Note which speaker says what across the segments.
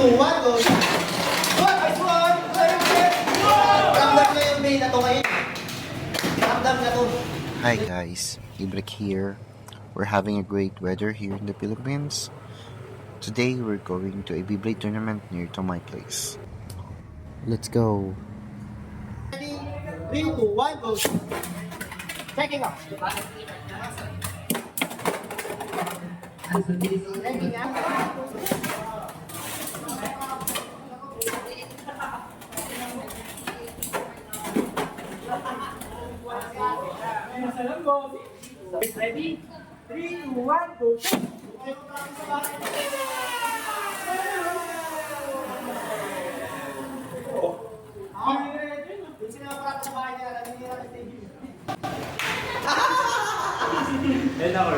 Speaker 1: 2, 1, go! Good! Nice one! Ramdam na yung bay na to ngayon. Ramdam na to.
Speaker 2: Hi guys, Ibrek here. We're having a great weather here in the Philippines. Today we're going to a Beyblade tournament near to my place. Let's go.
Speaker 1: Ready? 3, 2, 1, go! Checking out. Checking out.
Speaker 3: Ready? 3, 2, 1, go!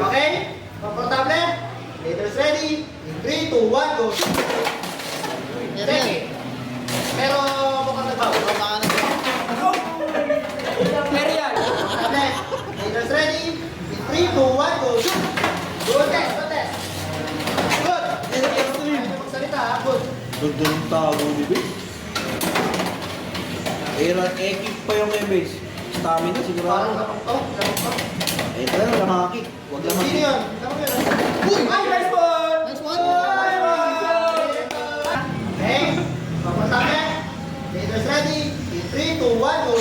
Speaker 1: Okay? Komportable? Leaders ready? In 3, 2, 1, go! Ready? Pero mukhang nagbago. Pero yan. Komportable? Leaders ready? In 3, 2, 1, go! Good test, good test. Good! Ayaw magsalita ha, good.
Speaker 4: Ganda ng tao ni Base. Ekip pa yung kay Base. Stamina
Speaker 1: Parang
Speaker 4: sigurado.
Speaker 1: lamang to, lamang to.
Speaker 4: Ito lang, lamakik. Huwag
Speaker 1: Sino
Speaker 4: lamakik.
Speaker 1: yun? Lamang yun. Uy! Ay, nice one! Nice one! Okay, komportable? Leaders ready? In 3, 2, 1, go!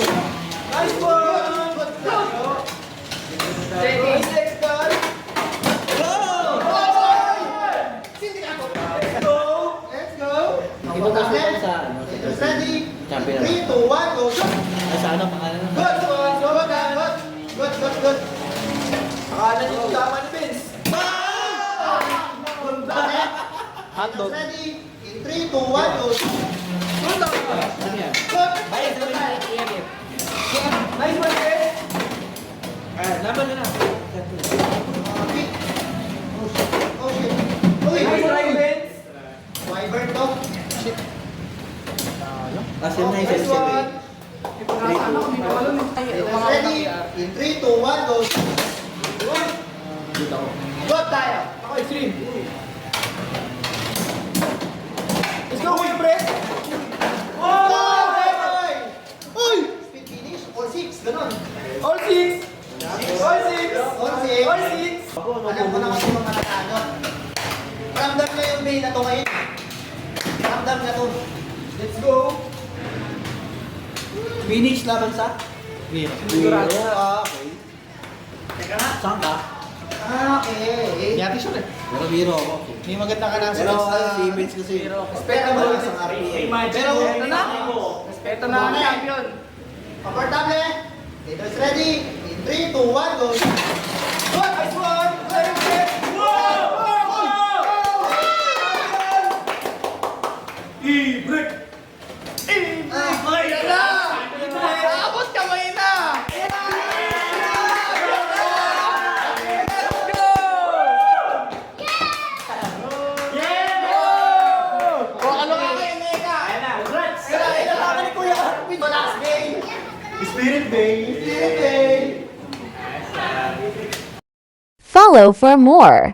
Speaker 1: Nice one! Good! Good! Next gun! Let's go! Komportable? Leaders ready?
Speaker 4: Champion
Speaker 1: 3, 2, 1, go!
Speaker 4: Ay, sana pangalan na.
Speaker 1: Good! Good! Good! Good! Good! Good! Akala niyo tama ni Vince.
Speaker 4: Hotdog.
Speaker 1: Ready? In 3, 2, 1, go!
Speaker 4: Ano yan?
Speaker 1: Good!
Speaker 4: Bayad na rin.
Speaker 1: Nice one, Vince!
Speaker 4: Laban na na.
Speaker 1: Okay. Oh shit! Oh shit! Uy!
Speaker 3: Nice try, Vince!
Speaker 1: Wyvern to. Shit!
Speaker 4: Kasi na yung
Speaker 1: Nice one!
Speaker 3: Ipagkakasama ko, hindi ko alam.
Speaker 1: Leaders ready? In 3, 2, 1, go!
Speaker 4: Dito ako.
Speaker 1: Good tayo!
Speaker 3: Ako, extreme. Let's go, Will Press!
Speaker 1: Uy! Uy! Speed finish? All 6, ganun.
Speaker 3: All 6! All 6!
Speaker 1: All 6.
Speaker 3: All 6!
Speaker 1: Alam ko na kasi mga natalo. Ramdam na yung bay na to ngayon. Ramdam na to.
Speaker 3: Let's go!
Speaker 4: Finish laban sa? Biro.
Speaker 3: Sigurado.
Speaker 4: Okay.
Speaker 3: Teka nga.
Speaker 4: Saan ka?
Speaker 1: Okay.
Speaker 3: Yati siya eh.
Speaker 4: Pero biro ako.
Speaker 3: May maganda ka lang
Speaker 4: Pero si Vince kasi.
Speaker 1: Respeto mo lang sa RPA.
Speaker 3: Pero, ito na. Respeto na ang champion.
Speaker 1: Komportable? Leaders ready? In 3, 2, 1, go!
Speaker 3: Good! Nice one! Very good! I-break!
Speaker 1: Ay, yan na!
Speaker 3: Abot kamay na!
Speaker 1: Last game!
Speaker 3: Spirit Bay!
Speaker 1: Okay.
Speaker 5: Follow for more.